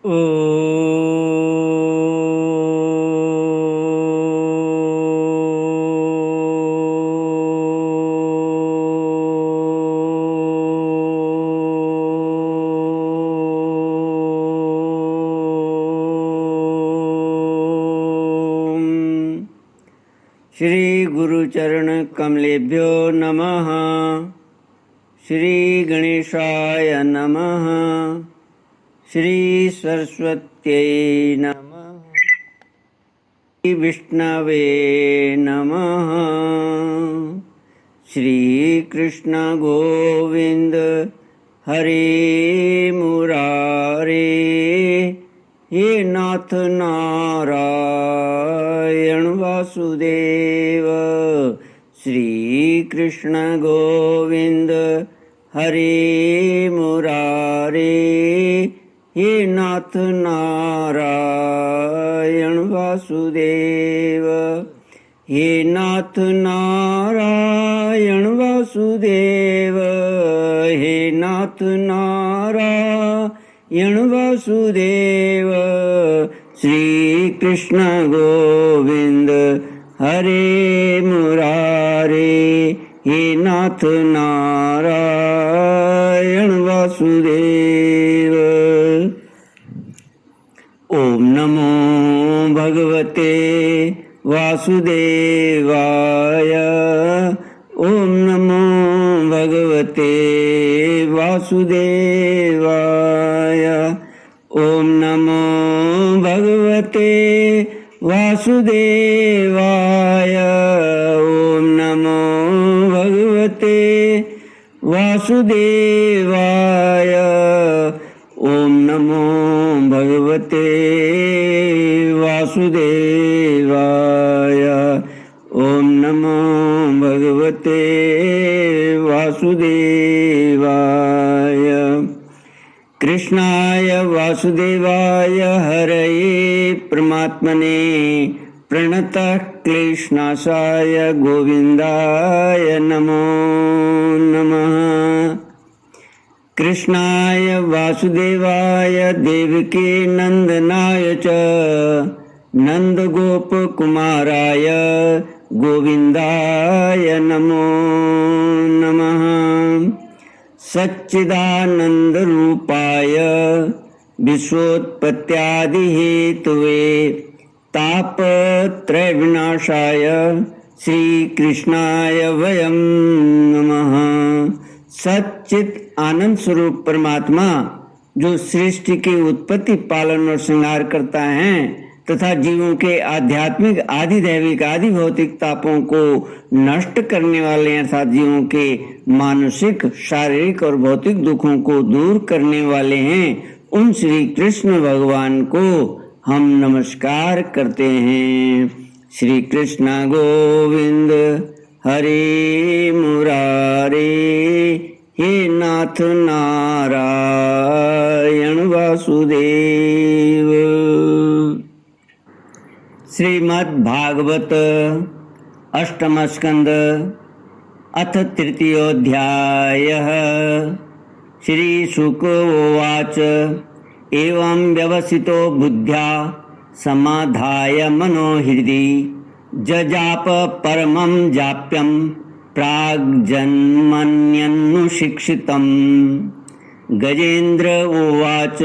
ओ श्री गुरुचरण कमलेभ्यो नमः। श्री गणेशाय नमः। श्री सरस्वत्यै नमः। श्री विष्णवे नमः। श्री कृष्ण गोविंद हरे मुरारे, हे नाथ नारायण वासुदेव। श्री कृष्ण गोविंद हरे मुरारे, हे नाथ नारायण वासुदेव। हे नाथ नारायण वासुदेव, हे नाथ नारायण वासुदेव। श्री कृष्ण गोविंद हरे मुरारे, हे नाथ नारायण वासुदेव। ओम नमो भगवते वासुदेवाय। ओम नमो भगवते वासुदेवाय। ओम नमो भगवते वासुदेवाय। ओम नमो भगवते वासुदेवाय। ओम नमो भगवते वासुदेवाय। ओम नमो भगवते वासुदेवाय। कृष्णाय वासुदेवाय हरये परमात्मने प्रणतः क्लेशनाशाय गोविंदाय नमो नमः। कृष्णाय वासुदेवाय देवकी नंदनाय च नंदगोपकुमाराय गोविंदाय नमो नमः। सच्चिदानंद रूपाय विश्वोत्पत्त्यादिहेतवे तापत्रय विनाशाय श्री कृष्णाय वयं नमः। सच्चित आनंद स्वरूप परमात्मा जो सृष्टि की उत्पत्ति, पालन और श्रृंगार करता है तथा जीवों के आध्यात्मिक, आदि दैविक, आदि भौतिक तापों को नष्ट करने वाले अर्थात जीवों के मानसिक, शारीरिक और भौतिक दुखों को दूर करने वाले हैं, उन श्री कृष्ण भगवान को हम नमस्कार करते हैं। श्री कृष्ण गोविंद हरे मुरारे, हे नाथ नारायण वासुदेव। श्रीमद् भागवत अष्टम स्कंद अथ तृतीयोऽध्यायः। श्री शुक उवाच एवं व्यवसितो बुद्ध्या समाधाय मनोहृदि जजाप परमं जाप्यं प्राग्जन्मन्यनुशिक्षितम्। गजेन्द्र उवाच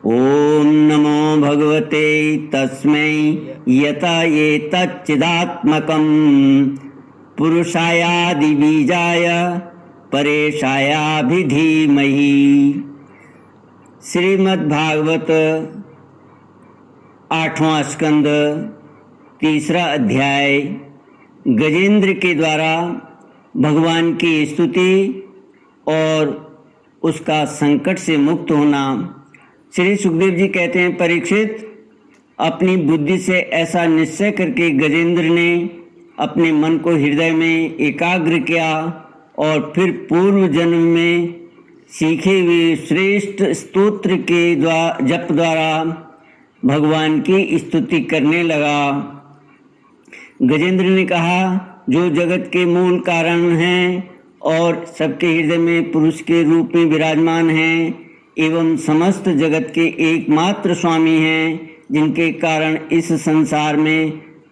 ओम नमो भगवते तस्मै यता एतच्चिदात्मकं पुरुषायादिबीजाय परेशायाभिधीमहि। श्रीमद्भागवत आठवां स्कंद तीसरा अध्याय। गजेंद्र के द्वारा भगवान की स्तुति और उसका संकट से मुक्त होना। श्री सुखदेव जी कहते हैं, परीक्षित, अपनी बुद्धि से ऐसा निश्चय करके गजेंद्र ने अपने मन को हृदय में एकाग्र किया और फिर पूर्व जन्म में सीखे हुए श्रेष्ठ स्तोत्र के जप द्वारा भगवान की स्तुति करने लगा। गजेंद्र ने कहा, जो जगत के मूल कारण हैं और सबके हृदय में पुरुष के रूप में विराजमान हैं, एवं समस्त जगत के एकमात्र स्वामी हैं, जिनके कारण इस संसार में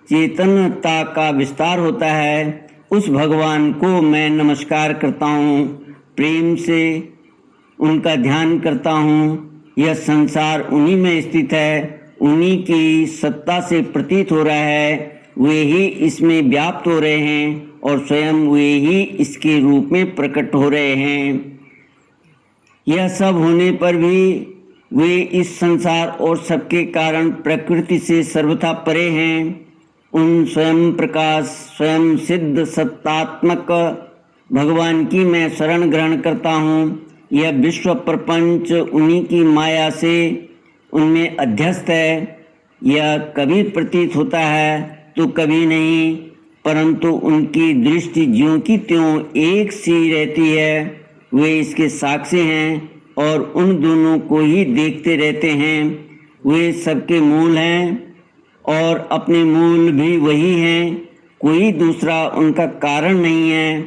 चेतनता का विस्तार होता है, उस भगवान को मैं नमस्कार करता हूँ, प्रेम से उनका ध्यान करता हूँ। यह संसार उन्हीं में स्थित है, उन्हीं की सत्ता से प्रतीत हो रहा है, वे ही इसमें व्याप्त हो रहे हैं और स्वयं वे ही इसके रूप में प्रकट हो रहे हैं। यह सब होने पर भी वे इस संसार और सबके कारण प्रकृति से सर्वथा परे हैं। उन स्वयं प्रकाश, स्वयं सिद्ध सत्तात्मक भगवान की मैं शरण ग्रहण करता हूँ। यह विश्व प्रपंच उन्हीं की माया से उनमें अध्यस्त है। यह कभी प्रतीत होता है तो कभी नहीं, परंतु उनकी दृष्टि ज्यों की त्यों एक सी रहती है। वे इसके साक्षी हैं और उन दोनों को ही देखते रहते हैं। वे सबके मूल हैं और अपने मूल भी वही हैं, कोई दूसरा उनका कारण नहीं है।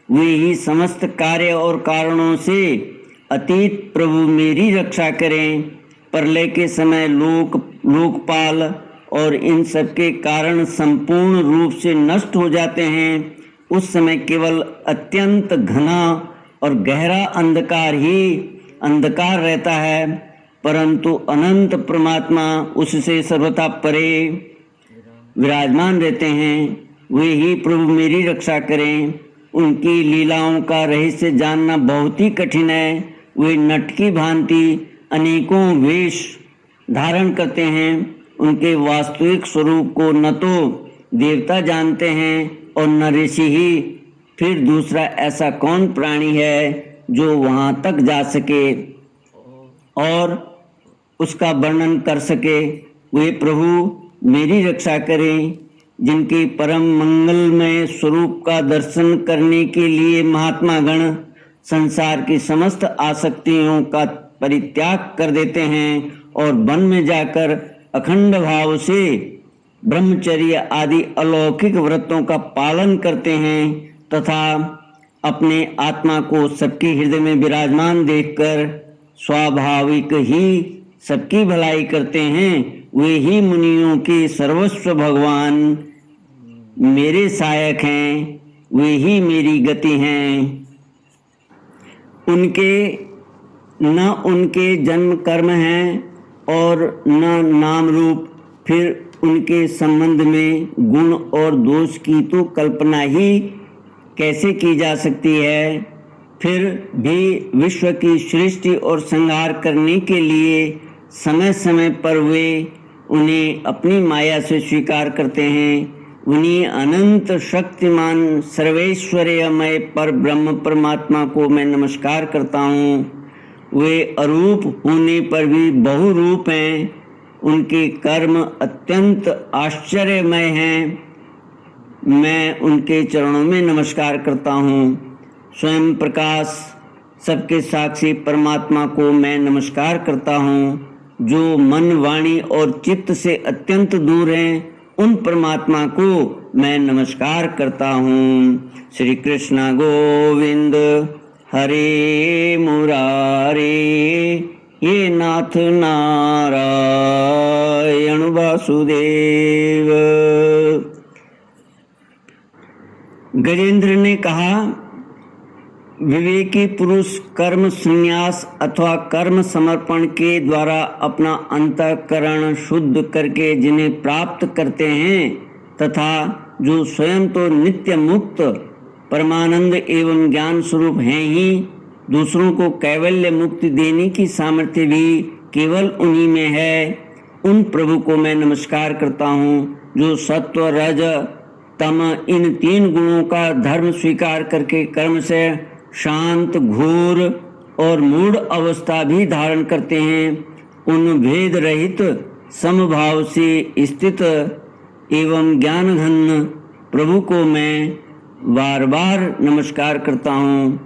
वे ही समस्त कार्य और कारणों से अतीत प्रभु मेरी रक्षा करें। प्रलय के समय लोकपाल और इन सब के कारण संपूर्ण रूप से नष्ट हो जाते हैं। उस समय केवल अत्यंत घना और गहरा अंधकार ही अंधकार रहता है, परंतु अनंत परमात्मा उससे सर्वथा परे विराजमान रहते हैं। वे ही प्रभु मेरी रक्षा करें। उनकी लीलाओं का रहस्य जानना बहुत ही कठिन है। वे नट की भांति अनेकों वेश धारण करते हैं। उनके वास्तविक स्वरूप को न तो देवता जानते हैं और न ऋषि ही, फिर दूसरा ऐसा कौन प्राणी है जो वहां तक जा सके और उसका वर्णन कर सके। वे प्रभु मेरी रक्षा करें। जिनके परम मंगलमय स्वरूप का दर्शन करने के लिए महात्मा गण संसार की समस्त आसक्तियों का परित्याग कर देते हैं और वन में जाकर अखंड भाव से ब्रह्मचर्य आदि अलौकिक व्रतों का पालन करते हैं तथा अपने आत्मा को सबके हृदय में विराजमान देखकर स्वाभाविक ही सबकी भलाई करते हैं। वे ही मुनियों के सर्वस्व भगवान मेरे सहायक हैं। वे ही मेरी गति हैं। उनके जन्म कर्म हैं और न नाम रूप। फिर उनके संबंध में गुण और दोष की तो कल्पना ही कैसे की जा सकती है। फिर भी विश्व की सृष्टि और संहार करने के लिए समय समय पर वे उन्हें अपनी माया से स्वीकार करते हैं। उन्हीं अनंत शक्तिमान सर्वैश्वर्यमय पर ब्रह्म परमात्मा को मैं नमस्कार करता हूँ। वे अरूप होने पर भी बहुरूप हैं। उनके कर्म अत्यंत आश्चर्यमय हैं। मैं उनके चरणों में नमस्कार करता हूँ। स्वयं प्रकाश सबके साक्षी परमात्मा को मैं नमस्कार करता हूँ। जो मन, वाणी और चित्त से अत्यंत दूर हैं, उन परमात्मा को मैं नमस्कार करता हूँ। श्री कृष्ण गोविंद हरे मुरारे, ये नाथ नारायण वासुदेव। गजेंद्र ने कहा, विवेकी पुरुष कर्म संन्यास अथवा कर्म समर्पण के द्वारा अपना अंतःकरण शुद्ध करके जिन्हें प्राप्त करते हैं तथा जो स्वयं तो नित्य मुक्त परमानंद एवं ज्ञान स्वरूप हैं ही, दूसरों को कैवल्य मुक्ति देने की सामर्थ्य भी केवल उन्हीं में है, उन प्रभु को मैं नमस्कार करता हूँ। जो सत्व, रज, तम इन तीन गुणों का धर्म स्वीकार करके कर्म से शांत, घोर और मूढ़ अवस्था भी धारण करते हैं, उन भेद रहित समभाव से स्थित एवं ज्ञान घन प्रभु को मैं बार बार नमस्कार करता हूँ।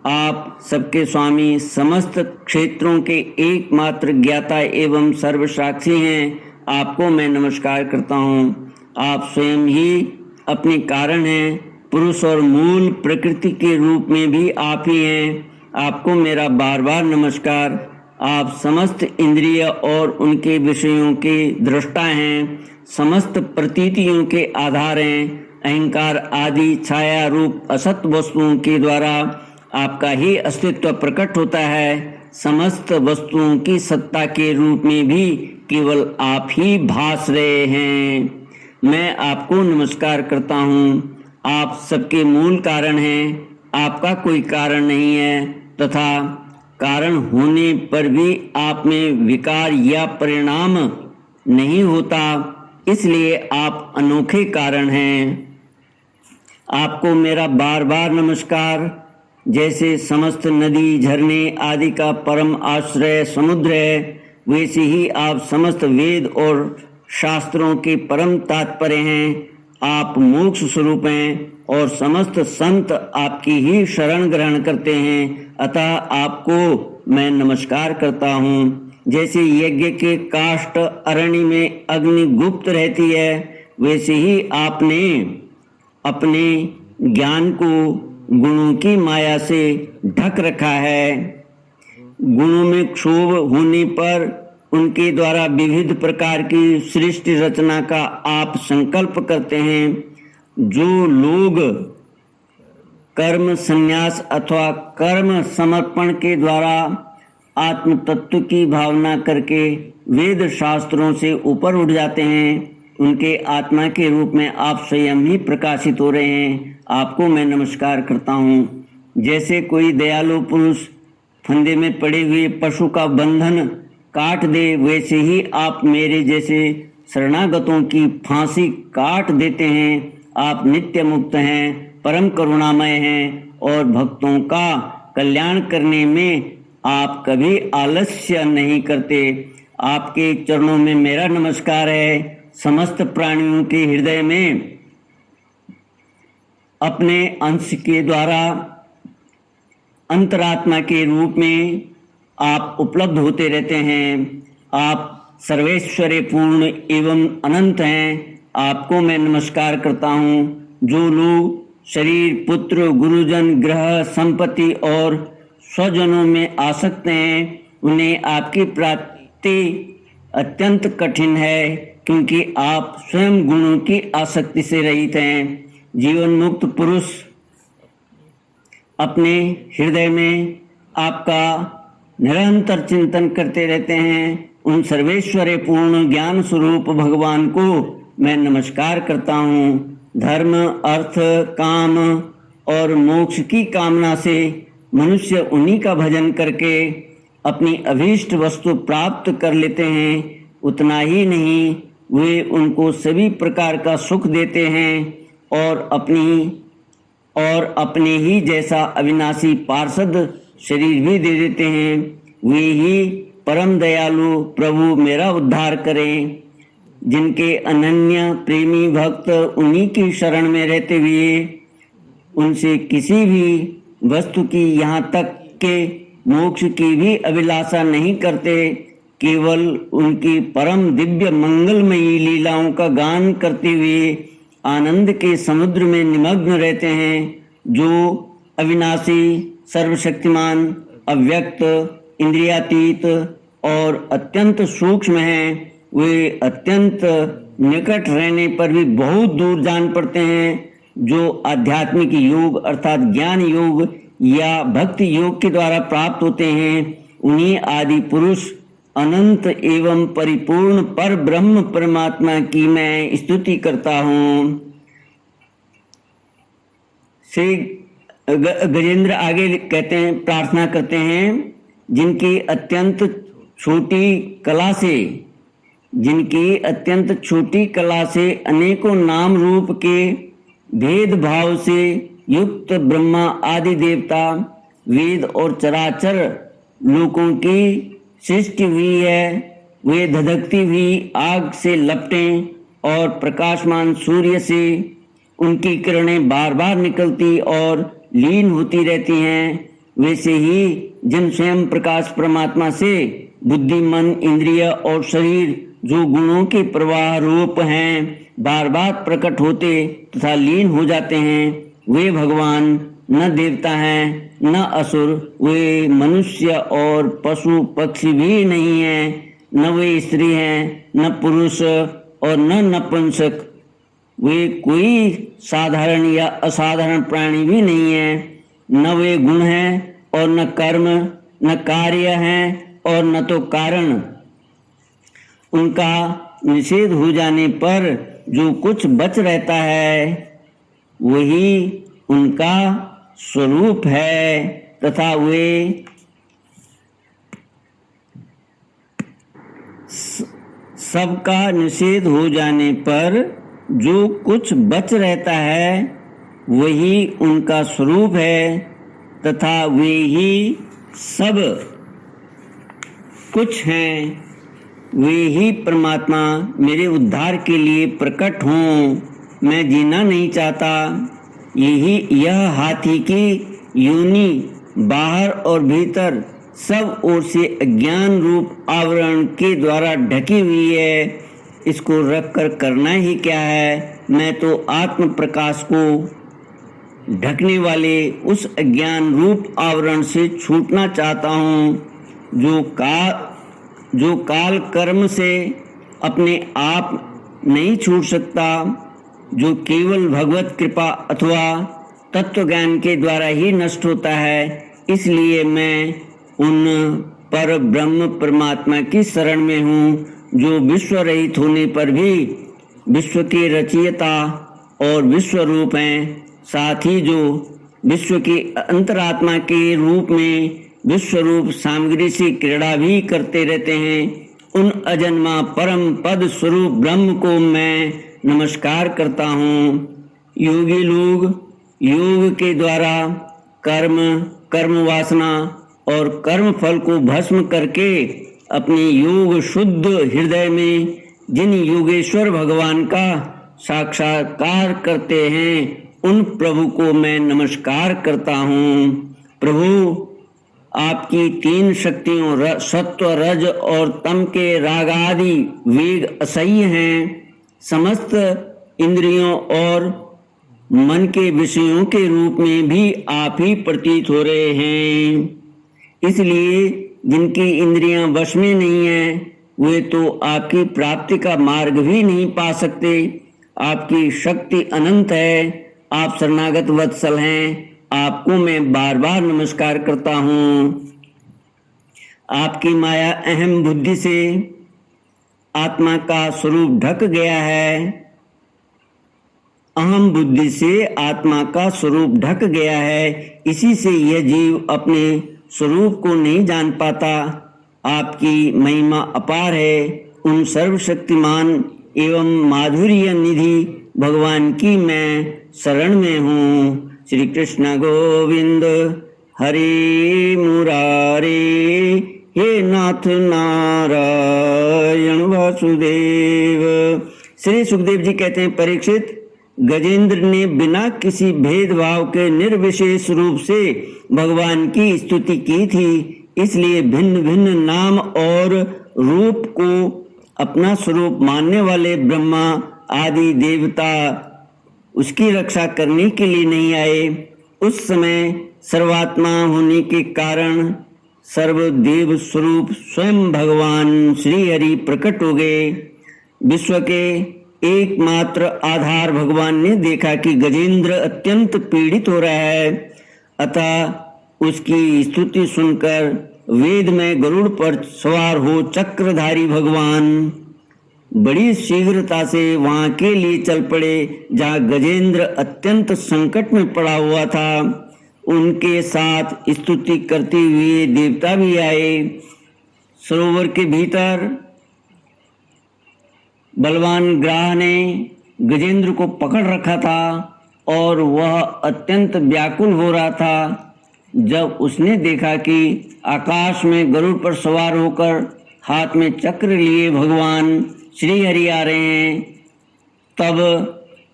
आप सबके स्वामी, समस्त क्षेत्रों के एकमात्र ज्ञाता एवं सर्वसाक्षी हैं। आपको मैं नमस्कार करता हूँ। आप स्वयं ही अपने कारण हैं। पुरुष और मूल प्रकृति के रूप में भी आप ही हैं। आपको मेरा बार बार नमस्कार। आप समस्त इंद्रिय और उनके विषयों के दृष्टा हैं, समस्त प्रतीतियों के आधार हैं। अहंकार आदि छाया रूप असत वस्तुओं के द्वारा आपका ही अस्तित्व प्रकट होता है। समस्त वस्तुओं की सत्ता के रूप में भी केवल आप ही भास रहे हैं। मैं आपको नमस्कार करता हूँ। आप सबके मूल कारण हैं, आपका कोई कारण नहीं है, तथा कारण होने पर भी आप में विकार या परिणाम नहीं होता, इसलिए आप अनोखे कारण हैं। आपको मेरा बार बार नमस्कार। जैसे समस्त नदी झरने आदि का परम आश्रय समुद्र है, वैसे ही आप समस्त वेद और शास्त्रों के परम तात्पर्य हैं। आप मोक्ष स्वरूप हैं और समस्त संत आपकी ही शरण ग्रहण करते हैं, अतः आपको मैं नमस्कार करता हूँ। जैसे यज्ञ के काष्ठ अरण्य में अग्नि गुप्त रहती है, वैसे ही आपने अपने ज्ञान को गुणों की माया से ढक रखा है। गुणों में क्षोभ होने पर उनके द्वारा विविध प्रकार की सृष्टि रचना का आप संकल्प करते हैं। जो लोग कर्म संन्यास अथवा कर्म समर्पण के द्वारा आत्म तत्व की भावना करके वेद शास्त्रों से ऊपर उठ जाते हैं, उनके आत्मा के रूप में आप स्वयं ही प्रकाशित हो रहे हैं। आपको मैं नमस्कार करता हूँ। जैसे कोई दयालु पुरुष फंदे में पड़े हुए पशु का बंधन काट दे, वैसे ही आप मेरे जैसे शरणागतों की फांसी काट देते हैं। आप नित्य मुक्त हैं, परम करुणामय हैं और भक्तों का कल्याण करने में आप कभी आलस्य नहीं करते। आपके चरणों में मेरा नमस्कार है। समस्त प्राणियों के हृदय में अपने अंश के द्वारा अंतरात्मा के रूप में आप उपलब्ध होते रहते हैं। आप सर्वेश्वरे पूर्ण एवं अनंत हैं। आपको मैं नमस्कार करता हूँ। जो लोग शरीर, पुत्र, गुरुजन, ग्रह, संपत्ति और स्वजनों में आसक्त हैं, उन्हें आपकी प्राप्ति अत्यंत कठिन है, क्योंकि आप स्वयं गुणों की आसक्ति से रहित हैं। जीवन मुक्त पुरुष अपने हृदय में आपका निरंतर चिंतन करते रहते हैं। उन सर्वेश्वरे पूर्ण ज्ञान स्वरूप भगवान को मैं नमस्कार करता हूँ। धर्म, अर्थ, काम और मोक्ष की कामना से मनुष्य उन्हीं का भजन करके अपनी अभीष्ट वस्तु प्राप्त कर लेते हैं। उतना ही नहीं, वे उनको सभी प्रकार का सुख देते हैं और अपने ही जैसा अविनाशी पार्षद शरीर भी दे देते हैं। वे ही परम दयालु प्रभु मेरा उद्धार करें। जिनके अनन्य प्रेमी भक्त उन्हीं की शरण में रहते हुए उनसे किसी भी वस्तु की, यहाँ तक के मोक्ष की भी अभिलाषा नहीं करते, केवल उनकी परम दिव्य मंगलमयी लीलाओं का गान करते हुए आनंद के समुद्र में निमग्न रहते हैं। जो अविनाशी, सर्वशक्तिमान, अव्यक्त, इंद्रियातीत और अत्यंत सूक्ष्म हैं, वे अत्यंत निकट रहने पर भी बहुत दूर जान पड़ते हैं। जो आध्यात्मिक योग अर्थात ज्ञान योग या भक्ति योग के द्वारा प्राप्त होते हैं, उन्हीं आदि पुरुष अनंत एवं परिपूर्ण पर ब्रह्म परमात्मा की मैं स्तुति करता हूँ। श्री गजेंद्र आगे कहते हैं, प्रार्थना करते हैं, जिनकी अत्यंत छोटी कला से अनेकों नाम रूप के भेदभाव से युक्त ब्रह्मा आदि देवता, वेद और चराचर लोकों की सृष्टि हुई है। वे धधकती हुई आग से लपटें और प्रकाशमान सूर्य से उनकी किरणें बार बार निकलती और लीन होती रहती हैं, वैसे ही जिन स्वयं प्रकाश परमात्मा से बुद्धि, मन, इंद्रिय और शरीर जो गुणों के प्रवाह रूप हैं, बार बार प्रकट होते तथा लीन हो जाते हैं, वे भगवान न देवता हैं न असुर, वे मनुष्य और पशु पक्षी भी नहीं हैं, न वे स्त्री हैं न पुरुष और न नपुंसक, वे कोई साधारण या असाधारण प्राणी भी नहीं है, न वे गुण हैं और न कर्म, न कार्य हैं और न तो कारण। उनका निषेध हो जाने पर जो कुछ बच रहता है वही उनका स्वरूप है, तथा वे सबका निषेध हो जाने पर जो कुछ बच रहता है वही उनका स्वरूप है, तथा वे ही सब कुछ हैं। वे ही परमात्मा मेरे उद्धार के लिए प्रकट हों, मैं जीना नहीं चाहता। यह हाथी की योनि बाहर और भीतर सब ओर से अज्ञान रूप आवरण के द्वारा ढकी हुई है, इसको रखकर करना ही क्या है। मैं तो आत्म प्रकाश को ढकने वाले उस अज्ञान रूप आवरण से छूटना चाहता हूँ जो काल कर्म से अपने आप नहीं छूट सकता, जो केवल भगवत कृपा अथवा तत्व ज्ञान के द्वारा ही नष्ट होता है। इसलिए मैं उन पर ब्रह्म परमात्मा की शरण में हूँ, जो विश्व रहित होने पर भी विश्व के रचयिता और विश्व रूप हैं, साथ ही जो विश्व की अंतरात्मा के रूप में विश्व रूप सामग्री से क्रीड़ा भी करते रहते हैं। उन अजन्मा परम पद स्वरूप ब्रह्म को मैं नमस्कार करता हूँ। योगी लोग योग के द्वारा कर्म वासना और कर्म फल को भस्म करके अपने योग शुद्ध हृदय में जिन योगेश्वर भगवान का साक्षात्कार करते हैं, उन प्रभु को मैं नमस्कार करता हूँ। प्रभु, आपकी तीन शक्तियों सत्व रज और तम के राग आदि वेग असह्य हैं, समस्त इंद्रियों और मन के विषयों के रूप में भी आप ही प्रतीत हो रहे हैं। इसलिए जिनकी इंद्रियां वश में नहीं हैं, वे तो आपकी प्राप्ति का मार्ग भी नहीं पा सकते। आपकी शक्ति अनंत है, आप शरणागत वत्सल हैं, आपको मैं बार बार नमस्कार करता हूँ। आपकी माया अहम बुद्धि से आत्मा का स्वरूप ढक गया है, अहम बुद्धि से आत्मा का स्वरूप ढक गया है, इसी से यह जीव अपने स्वरूप को नहीं जान पाता। आपकी महिमा अपार है, उन सर्वशक्तिमान एवं माधुर्य निधि भगवान की मैं शरण में हूँ। श्री कृष्ण गोविंद हरे मुरारे, हे नाथ नारायण वासुदेव। श्री सुखदेव जी कहते हैं, परीक्षित, गजेंद्र ने बिना किसी भेदभाव के निर्विशेष रूप से भगवान की स्तुति की थी, इसलिए भिन्न भिन्न नाम और रूप को अपना स्वरूप मानने वाले ब्रह्मा आदि देवता उसकी रक्षा करने के लिए नहीं आए। उस समय सर्वात्मा होने के कारण सर्वदेव स्वरूप स्वयं भगवान श्री हरि प्रकट हो गए। विश्व के एकमात्र आधार भगवान ने देखा कि गजेंद्र अत्यंत पीड़ित हो रहा है, अतः उसकी स्तुति सुनकर वेद में गरुड़ पर सवार हो चक्रधारी भगवान बड़ी शीघ्रता से वहां के लिए चल पड़े, जहां गजेंद्र अत्यंत संकट में पड़ा हुआ था। उनके साथ स्तुति करते हुए देवता भी आए। सरोवर के भीतर बलवान ग्राह ने गजेंद्र को पकड़ रखा था और वह अत्यंत व्याकुल हो रहा था। जब उसने देखा कि आकाश में गरुड़ पर सवार होकर हाथ में चक्र लिए भगवान श्री हरि आ रहे हैं, तब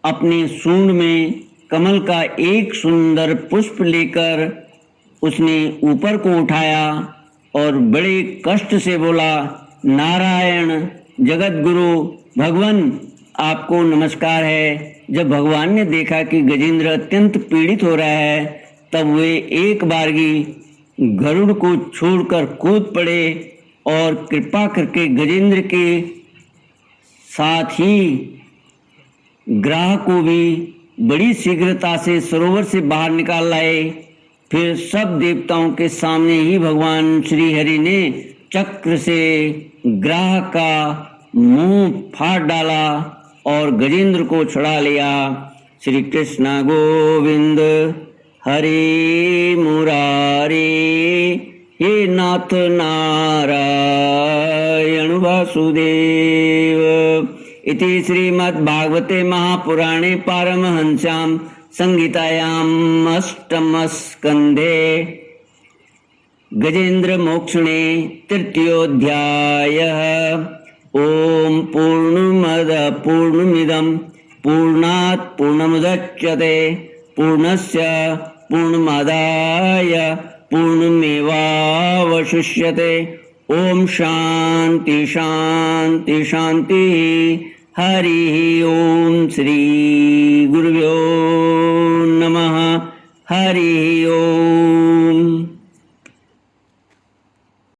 अपने सूंड में कमल का एक सुंदर पुष्प लेकर उसने ऊपर को उठाया और बड़े कष्ट से बोला, नारायण जगत गुरु भगवान, आपको नमस्कार है। जब भगवान ने देखा कि गजेंद्र अत्यंत पीड़ित हो रहा है, तब वे एक बारगी गरुड़ को छोड़कर कूद पड़े और कृपा करके गजेंद्र के साथ ही ग्राह को भी बड़ी शीघ्रता से सरोवर से बाहर निकाल लाए। फिर सब देवताओं के सामने ही भगवान श्री हरि ने चक्र से ग्राह का मुंह फाड़ डाला और गजेंद्र को छुड़ा लिया। श्री कृष्ण गोविंद हरे मुरारे, हे नाथ नारायण वासुदेव। इति श्रीमद्भागवते महापुराणे पारमहंस्यां संहितायाम् अष्टमस्कन्धे गजेंद्र मोक्षणे तृतीयोऽध्यायः। ओम पूर्णमद पूर्णमिदं पूर्णात् पूर्णमुदच्यते पूर्णस्य पूर्णमादाय पूर्णमेवावशिष्यते। ओम शांति शांति शांति। हरि ओम श्री गुरुभ्यो नमः। हरि ओम।